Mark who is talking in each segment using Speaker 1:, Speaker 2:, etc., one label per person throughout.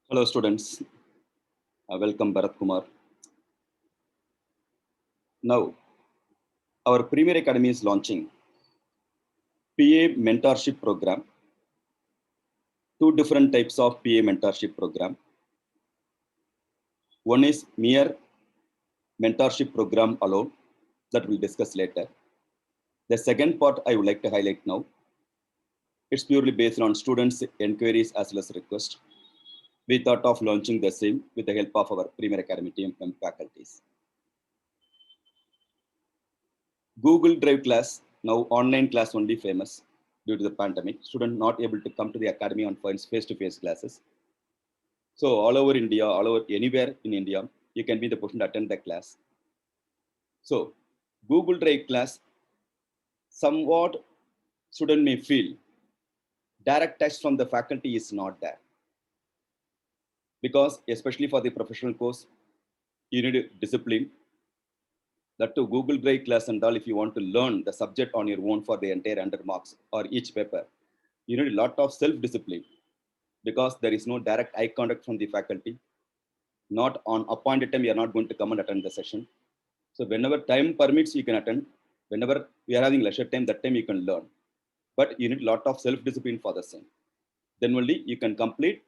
Speaker 1: Hello students, welcome Bharat Kumar. Now, our Premier Academy is launching PA mentorship program, two different types of PA mentorship program. One is mere mentorship program alone that we'll discuss later. The second part I would like to highlight now, it's purely based on students' inquiries as well as requests. We thought of launching the same with the help of our Premier Academy team and faculties. Google Drive class, now online class only famous due to the pandemic. Student not able to come to the academy on face-to-face classes. So all over India, all over anywhere in India, you can be the person to attend the class. So Google Drive class, somewhat student may feel direct text from the faculty is not there. Because especially for the professional course, you need discipline. That to Google Drive class and all, if you want to learn the subject on your own for the entire 100 marks or each paper, you need a lot of self-discipline because there is no direct eye contact from the faculty. Not on appointed time, you are not going to come and attend the session. So whenever time permits, you can attend. Whenever we are having leisure time, that time you can learn. But you need a lot of self-discipline for the same. Then only you can complete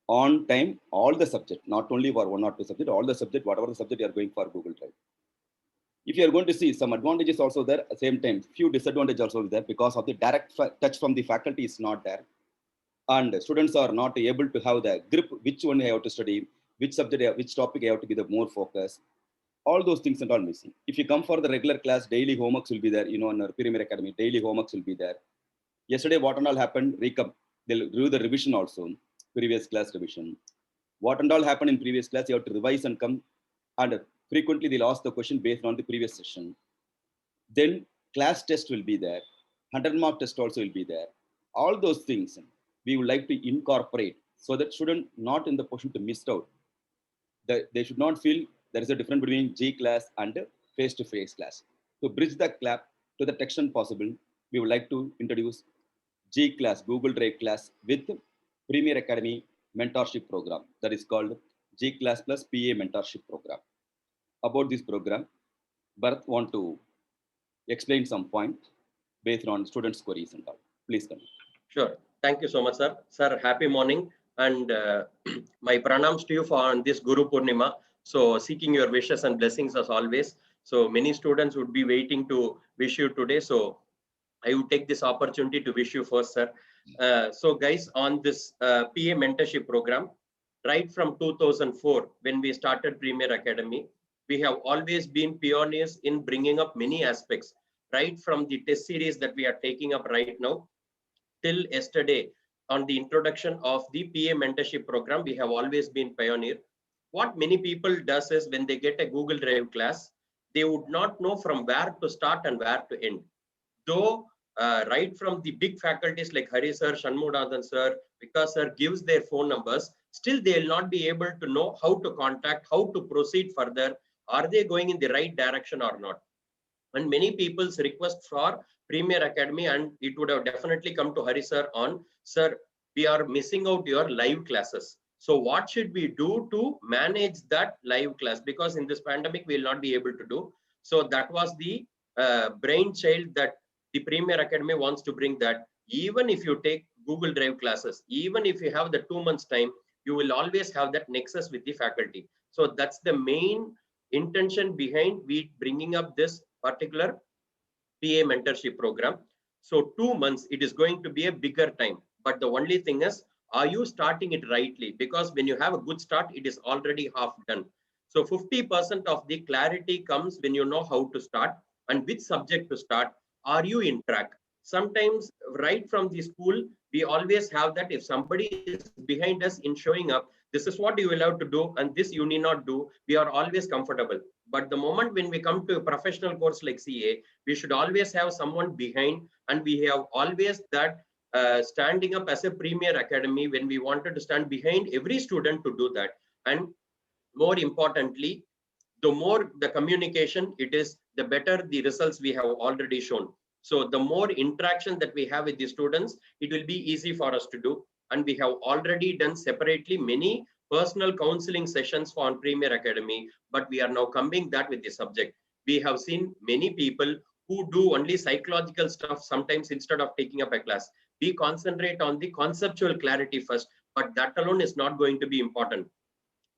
Speaker 1: on time all the subject, not only for one or two subject, all the subject, whatever the subject you are going for Google Drive. If you are going to see some advantages also there, at the same time, few disadvantages also there because of the direct touch from the faculty is not there. And students are not able to have the grip, which one I have to study, which subject, which topic I have to give the more focus. All those things are all missing. If you come for the regular class, daily homeworks will be there, in our Premier Academy, daily homeworks will be there. Yesterday, what and all happened, recap, they'll do the revision also, previous class revision. What and all happened in previous class, you have to revise and come, and frequently they'll ask the question based on the previous session. Then class test will be there, 100-mark test also will be there. All those things we would like to incorporate so that student not in the position to miss out. They should not feel there is a difference between G class and face-to-face class. To bridge the gap to the extent possible, we would like to introduce G class, Google Drive class with Premier Academy mentorship program that is called G class plus PA mentorship program. About this program, Bharat want to explain some point based on students' queries and all. Please come.
Speaker 2: Sure. Thank you so much, sir. Sir, happy morning. And my pranams to you for on this Guru Purnima. So seeking your wishes and blessings as always. So many students would be waiting to wish you today. So I would take this opportunity to wish you first, sir. So guys, on this PA mentorship program, right from 2004, when we started Premier Academy, we have always been pioneers in bringing up many aspects, right from the test series that we are taking up right now, till yesterday on the introduction of the PA mentorship program, we have always been pioneer. What many people does is when they get a Google Drive class, they would not know from where to start and where to end. Though right from the big faculties like Hari sir, Shanmugathan sir, Vikas sir gives their phone numbers, still they will not be able to know how to contact, how to proceed further. Are they going in the right direction or not? And many people's request for Premier Academy, and it would have definitely come to Hari sir on, sir, we are missing out your live classes. So what should we do to manage that live class? Because in this pandemic, we will not be able to do. So that was the brainchild that the Premier Academy wants to bring, that even if you take Google Drive classes, even if you have the 2 months time, you will always have that nexus with the faculty. So that's the main intention behind we bringing up this particular PA mentorship program. So 2 months, it is going to be a bigger time. But the only thing is, are you starting it rightly? Because when you have a good start, it is already half done. So 50% of the clarity comes when you know how to start and which subject to start. Are you in track? Sometimes right from the school, we always have that if somebody is behind us in showing up, this is what you will have to do and this you need not do, we are always comfortable. But the moment when we come to a professional course like CA, we should always have someone behind, and we have always that standing up as a Premier Academy when we wanted to stand behind every student to do that. And more importantly, the more the communication it is, the better the results we have already shown. So the more interaction that we have with the students, it will be easy for us to do. And we have already done separately many personal counseling sessions for Premier Academy, but we are now combining that with the subject. We have seen many people who do only psychological stuff sometimes instead of taking up a class. We concentrate on the conceptual clarity first, but that alone is not going to be important.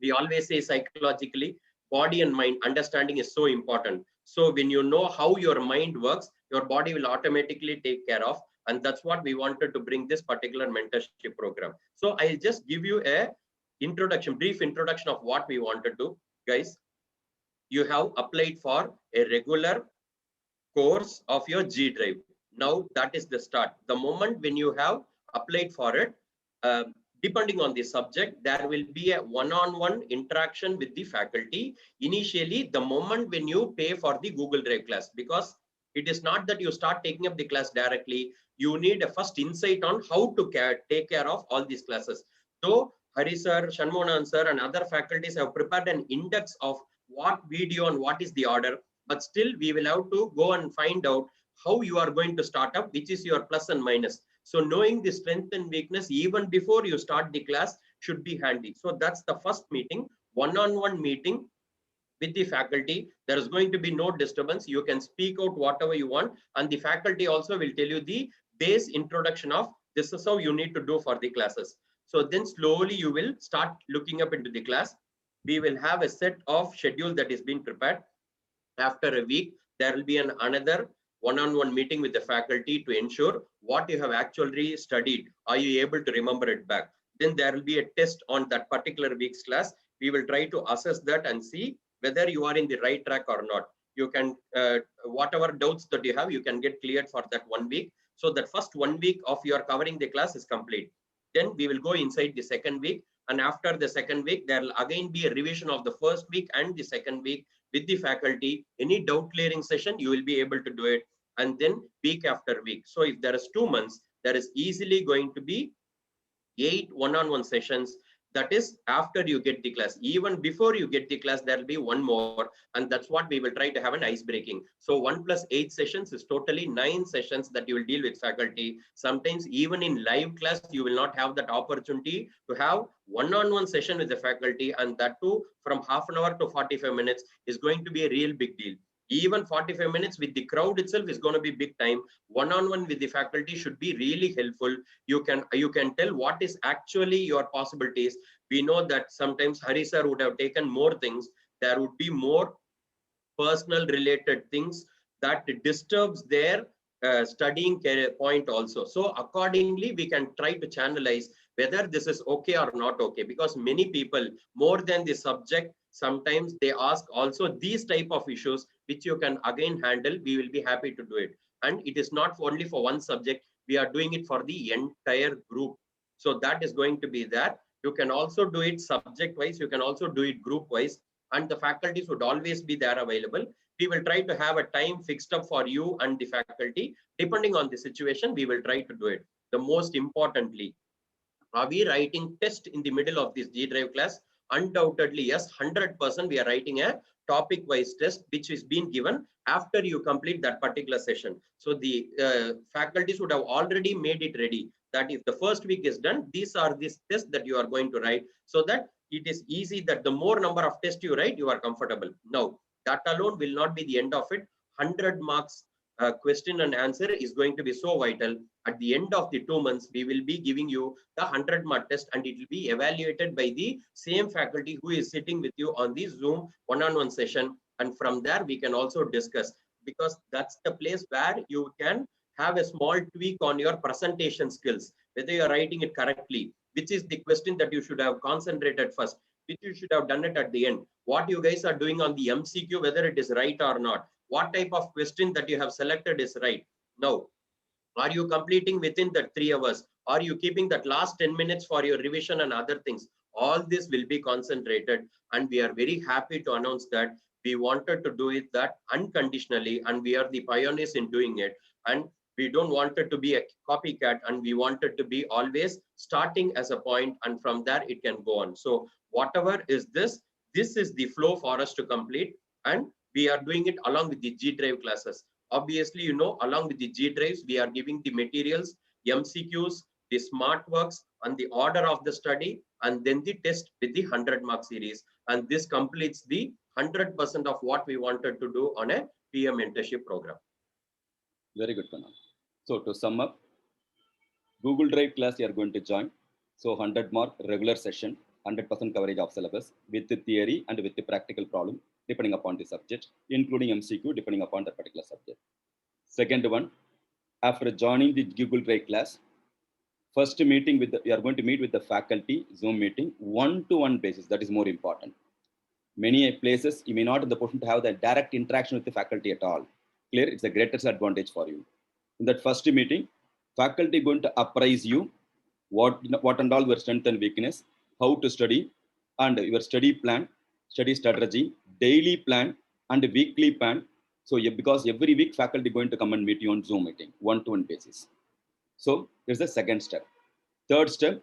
Speaker 2: We always say psychologically, body and mind understanding is so important. So when you know how your mind works, your body will automatically take care of. And that's what we wanted to bring this particular mentorship program. So I'll just give you a brief introduction of what we want to do. Guys, you have applied for a regular course of your G Drive. Now that is the start. The moment when you have applied for it, uh, depending on the subject, there will be a one-on-one interaction with the faculty. Initially, the moment when you pay for the Google Drive class, because it is not that you start taking up the class directly. You need a first insight on how to take care of all these classes. So Hari sir, Shanmohan sir, and other faculties have prepared an index of what video and what is the order, but still we will have to go and find out how you are going to start up, which is your plus and minus. So knowing the strength and weakness even before you start the class should be handy. So that's the first meeting, one-on-one meeting with the faculty. There is going to be no disturbance. You can speak out whatever you want, and the faculty also will tell you the base introduction of this is how you need to do for the classes. So then slowly you will start looking up into the class. We will have a set of schedule that is being prepared. After a week, there will be another one-on-one meeting with the faculty to ensure what you have actually studied. Are you able to remember it back? Then there will be a test on that particular week's class. We will try to assess that and see whether you are in the right track or not. You can, whatever doubts that you have, you can get cleared for that 1 week. So that first 1 week of your covering the class is complete. Then we will go inside the second week. And after the second week, there will again be a revision of the first week and the second week with the faculty. Any doubt clearing session, you will be able to do it. And then week after week. So if there is 2 months, there is easily going to be 8 one-on-one sessions. That is after you get the class. Even before you get the class, there will be one more. And that's what we will try to have an ice breaking. So 1 plus 8 sessions is totally 9 sessions that you will deal with faculty. Sometimes even in live class, you will not have that opportunity to have one-on-one session with the faculty. And that too from half an hour to 45 minutes is going to be a real big deal. Even 45 minutes with the crowd itself is going to be big time. One-on-one with the faculty should be really helpful. You can tell what is actually your possibilities. We know that sometimes Hari sir would have taken more things. There would be more personal related things that disturbs their studying point also. So accordingly, we can try to channelize whether this is okay or not okay, because many people, more than the subject, sometimes they ask also these type of issues, which you can again handle. We will be happy to do it. And it is not only for one subject, we are doing it for the entire group. So that is going to be that. You can also do it subject wise, you can also do it group wise, and the faculties would always be there available. We will try to have a time fixed up for you and the faculty. Depending on the situation, we will try to do it. The most importantly, are we writing test in the middle of this G Drive class? Undoubtedly, yes, 100% we are writing a topic-wise test, which is being given after you complete that particular session. So the faculties would have already made it ready that if the first week is done, these are these tests that you are going to write, so that it is easy that the more number of tests you write, you are comfortable. Now, that alone will not be the end of it. 100 marks question and answer is going to be so vital. At the end of the 2 months, we will be giving you the 100-mark test, and it will be evaluated by the same faculty who is sitting with you on the Zoom one-on-one session. And from there, we can also discuss, because that's the place where you can have a small tweak on your presentation skills, whether you are writing it correctly, which is the question that you should have concentrated first, which you should have done it at the end. What you guys are doing on the MCQ, whether it is right or not, what type of question that you have selected is right. Now, are you completing within the 3 hours? Are you keeping that last 10 minutes for your revision and other things? All this will be concentrated, and we are very happy to announce that we wanted to do it that unconditionally, and we are the pioneers in doing it. And we don't want it to be a copycat, and we want it to be always starting as a point, and from there it can go on. So whatever is this is the flow for us to complete, and we are doing it along with the G Drive classes. Obviously, you know, along with the G Drives, we are giving the materials, MCQs, the smart works and the order of the study, and then the test with the 100-mark series. And this completes the 100% of what we wanted to do on a PM mentorship program.
Speaker 1: Very good, Pranav. So to sum up, Google Drive class you are going to join. So 100-mark regular session, 100% coverage of syllabus with the theory and with the practical problem, depending upon the subject, including MCQ, depending upon the particular subject. Second one, after joining the Google Drive class, first meeting with you are going to meet with the faculty, Zoom meeting, one-to-one basis. That is more important. Many places you may not in the position to have the direct interaction with the faculty at all. Clear? It's the greatest advantage for you. In that first meeting, faculty going to apprise you what and all your strength and weakness, how to study, and your study plan, study strategy, daily plan, and weekly plan. So because every week faculty going to come and meet you on Zoom meeting, one-to-one basis. So there's the second step. Third step,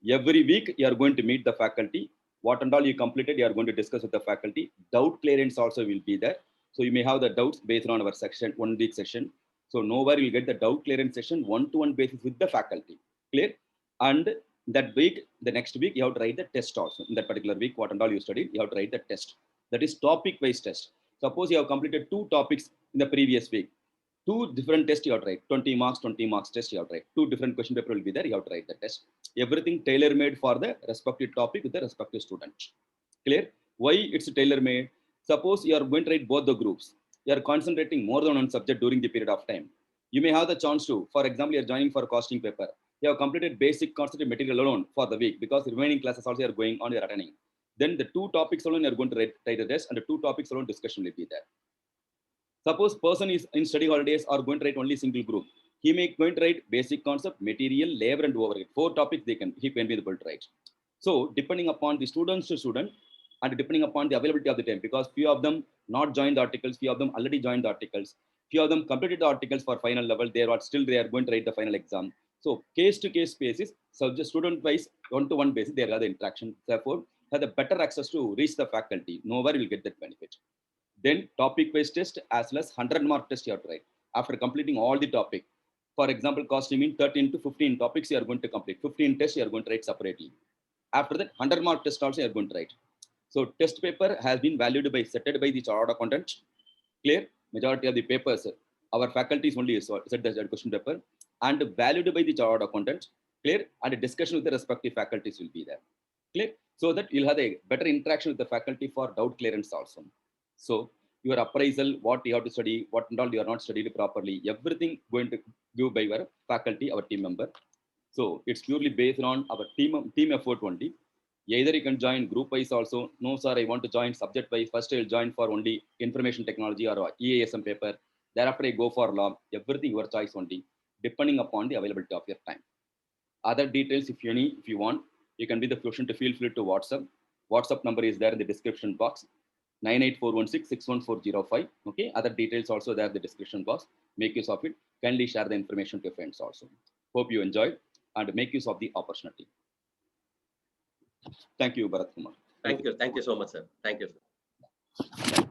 Speaker 1: every week you are going to meet the faculty. What and all you completed, you are going to discuss with the faculty. Doubt clearance also will be there. So you may have the doubts based on our section, 1 week session. So nowhere you'll get the doubt clearance session, one-to-one basis with the faculty. Clear? And that week, the next week, you have to write the test also. In that particular week, what and all you studied, you have to write the test. That is topic-wise test. Suppose you have completed 2 topics in the previous week. 2 different tests you have to write. 20 marks test you have to write. 2 different question paper will be there. You have to write the test. Everything tailor-made for the respective topic with the respective student. Clear? Why it's tailor-made? Suppose you are going to write both the groups. You are concentrating more than one subject during the period of time. You may have the chance to, for example, you are joining for a costing paper. You have completed basic concept material alone for the week because the remaining classes also are going on, you are attending. Then the 2 topics alone you are going to write the test, and the 2 topics alone discussion will be there. Suppose person is in study holidays or going to write only single group. He may going to write basic concept, material, labor, and overhead. 4 topics he can be able to write. So depending upon the students to student and depending upon the availability of the time, because few of them not joined the articles, few of them already joined the articles, few of them completed the articles for final level, they are going to write the final exam. So case to case basis, so the student wise, one-to-one basis, there are the interaction. Therefore, have the better access to reach the faculty. Nowhere will get that benefit. Then topic-based test as well as 100-mark test you have to write. After completing all the topic, for example, costing in 13 to 15 topics you are going to complete. 15 tests you are going to write separately. After that, 100-mark test also you are going to write. So test paper has been valued by set by the chartered accountant. Clear? Majority of the papers, our faculty is only set the question paper and valued by the chartered accountant. Clear? And a discussion with the respective faculties will be there. Clear? So that you'll have a better interaction with the faculty for doubt clearance also. So your appraisal, what you have to study, what and all you are not studied properly, everything going to do by your faculty, our team member. So it's purely based on our team effort only. Either you can join group wise also. No, sir, I want to join subject wise. First, I'll join for only information technology or EASM paper. Thereafter, I go for law. Everything your choice only, depending upon the availability of your time. Other details, if you want, you can be the question to feel free to WhatsApp. WhatsApp number is there in the description box. 98416-61405. Okay. Other details also there in the description box. Make use of it. Kindly share the information to your friends also. Hope you enjoyed and make use of the opportunity. Thank you, Bharat Kumar.
Speaker 2: Thank you so much, sir. Thank you, sir.